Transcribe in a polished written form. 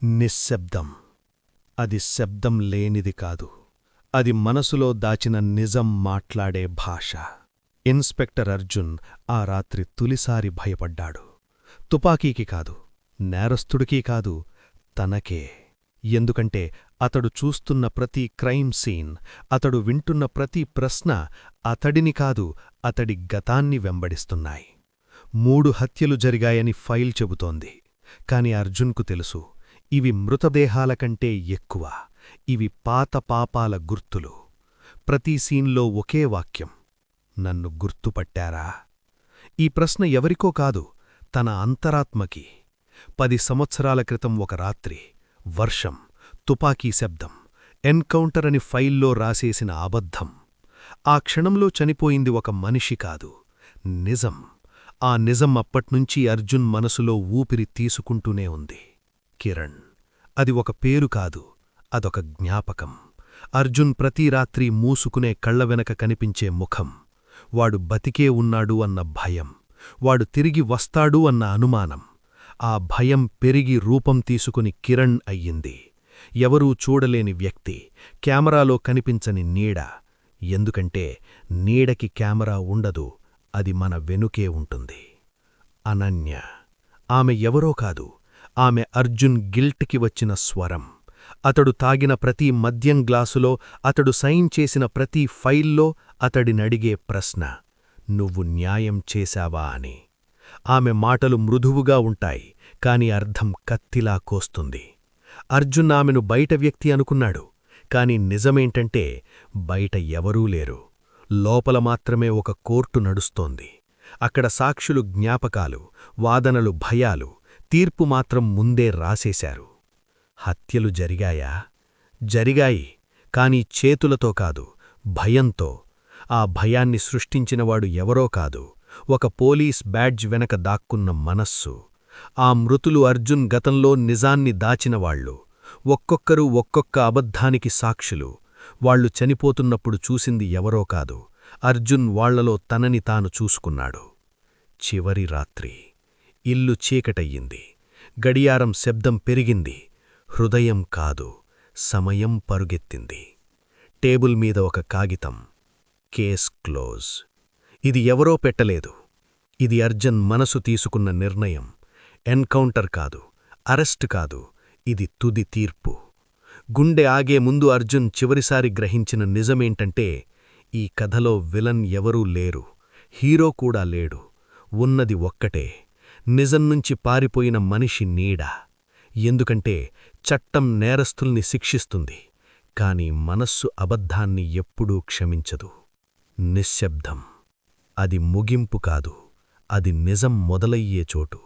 నిశ్శబ్దం. అది శబ్దం లేనిది కాదు. అది మనసులో దాచిన నిజం మాట్లాడే భాష. ఇన్స్పెక్టర్ అర్జున్ ఆ రాత్రి తొలిసారి భయపడ్డాడు. తుపాకీకి కాదు, నేరస్తుడికీ కాదు, తనకే. ఎందుకంటే అతడు చూస్తున్న ప్రతి క్రైమ్ సీన్, అతడు వింటున్న ప్రతి ప్రశ్న అతడిని కాదు, అతడి గతాన్ని వెంబడిస్తున్నాయి. 3 హత్యలు జరిగాయని ఫైల్ చెబుతోంది. కాని అర్జున్కు తెలుసు, ఇవి మృతదేహాల కంటే ఎక్కువ. ఇవి పాత పాపాల గుర్తులు. ప్రతి సీన్లో ఒకే వాక్యం: నన్ను గుర్తుపట్టారా? ఈ ప్రశ్న ఎవరికో కాదు, తన అంతరాత్మకి. 10 సంవత్సరాల క్రితం ఒక రాత్రి, వర్షం, తుపాకీ శబ్దం, ఎన్కౌంటర్ అని ఫైల్లో రాసేసిన అబద్ధం. ఆ క్షణంలో చనిపోయింది ఒక మనిషి కాదు, నిజం. ఆ నిజం అప్పట్నుంచి అర్జున్ మనసులో ఊపిరి తీసుకుంటూనే ఉంది. కిరణ్. అది ఒక పేరు కాదు, అదొక జ్ఞాపకం. అర్జున్ ప్రతి రాత్రి మూసుకునే కళ్ల వెనక కనిపించే ముఖం. వాడు బతికే ఉన్నాడు అన్న భయం, వాడు తిరిగి వస్తాడు అన్న అనుమానం. ఆ భయం పెరిగి రూపం తీసుకుని కిరణ్ అయ్యింది. ఎవరూ చూడలేని వ్యక్తి, కెమెరాలో కనిపించని నీడ. ఎందుకంటే నీడకి కెమెరా ఉండదు, అది మన వెనుకే ఉంటుంది. అనన్య. ఆమె ఎవరో కాదు, ఆమె అర్జున్ గిల్ట్కి వచ్చిన స్వరం. అతడు తాగిన ప్రతి మద్యం గ్లాసులో, అతడు సైన్ చేసిన ప్రతి ఫైల్లో అతడినడిగే ప్రశ్న: నువ్వు న్యాయం చేశావా అని. ఆమె మాటలు మృదువుగా ఉంటాయి, కాని అర్థం కత్తిలా కోస్తుంది. అర్జున్ ఆమెను బయట వ్యక్తి అనుకున్నాడు. కాని నిజమేంటంటే బయట ఎవరూ లేరు. లోపల మాత్రమే ఒక కోర్టు నడుస్తోంది. అక్కడ సాక్షులు జ్ఞాపకాలు, వాదనలు భయాలు, తీర్పు మాత్రం ముందే రాసేశారు. హత్యలు జరిగాయా? జరిగాయి, కాని చేతులతో కాదు, భయంతో. ఆ భయాన్ని సృష్టించినవాడు ఎవరో కాదు, ఒక పోలీస్ బ్యాడ్జ్ వెనక దాక్కున్న మనస్సు. ఆ మృతులు అర్జున్ గతంలో నిజాన్ని దాచినవాళ్లు. ఒక్కొక్కరు ఒక్కొక్క అబద్ధానికి సాక్షులు. వాళ్లు చనిపోతున్నప్పుడు చూసింది ఎవరో కాదు, అర్జున్ వాళ్లలో తనని తాను చూసుకున్నాడు. చివరి రాత్రి. ఇల్లు చీకటయ్యింది. గడియారం శబ్దం పెరిగింది. హృదయం కాదు, సమయం పరుగెత్తింది. టేబుల్ మీద ఒక కాగితం. Case close. ఇది ఎవరో పెట్టలేదు. ఇది అర్జున్ మనసు తీసుకున్న నిర్ణయం. ఎన్కౌంటర్ కాదు, అరెస్ట్ కాదు, ఇది తుది తీర్పు. గుండె ఆగే ముందు అర్జున్ చివరిసారి గ్రహించిన నిజమేంటంటే, ఈ కథలో విలన్ ఎవరూ లేరు, హీరో కూడా లేడు. ఉన్నది ఒక్కటే, నిజం నుంచి పారిపోయిన మనిషి నీడ. ఎందుకంటే చట్టం నేరస్తుల్ని శిక్షిస్తుంది, కాని మనస్సు అబద్ధాన్ని ఎప్పుడూ క్షమించదు. నిశ్శబ్దం. అది ముగింపు కాదు, అది నిజం మొదలయ్యే చోటు.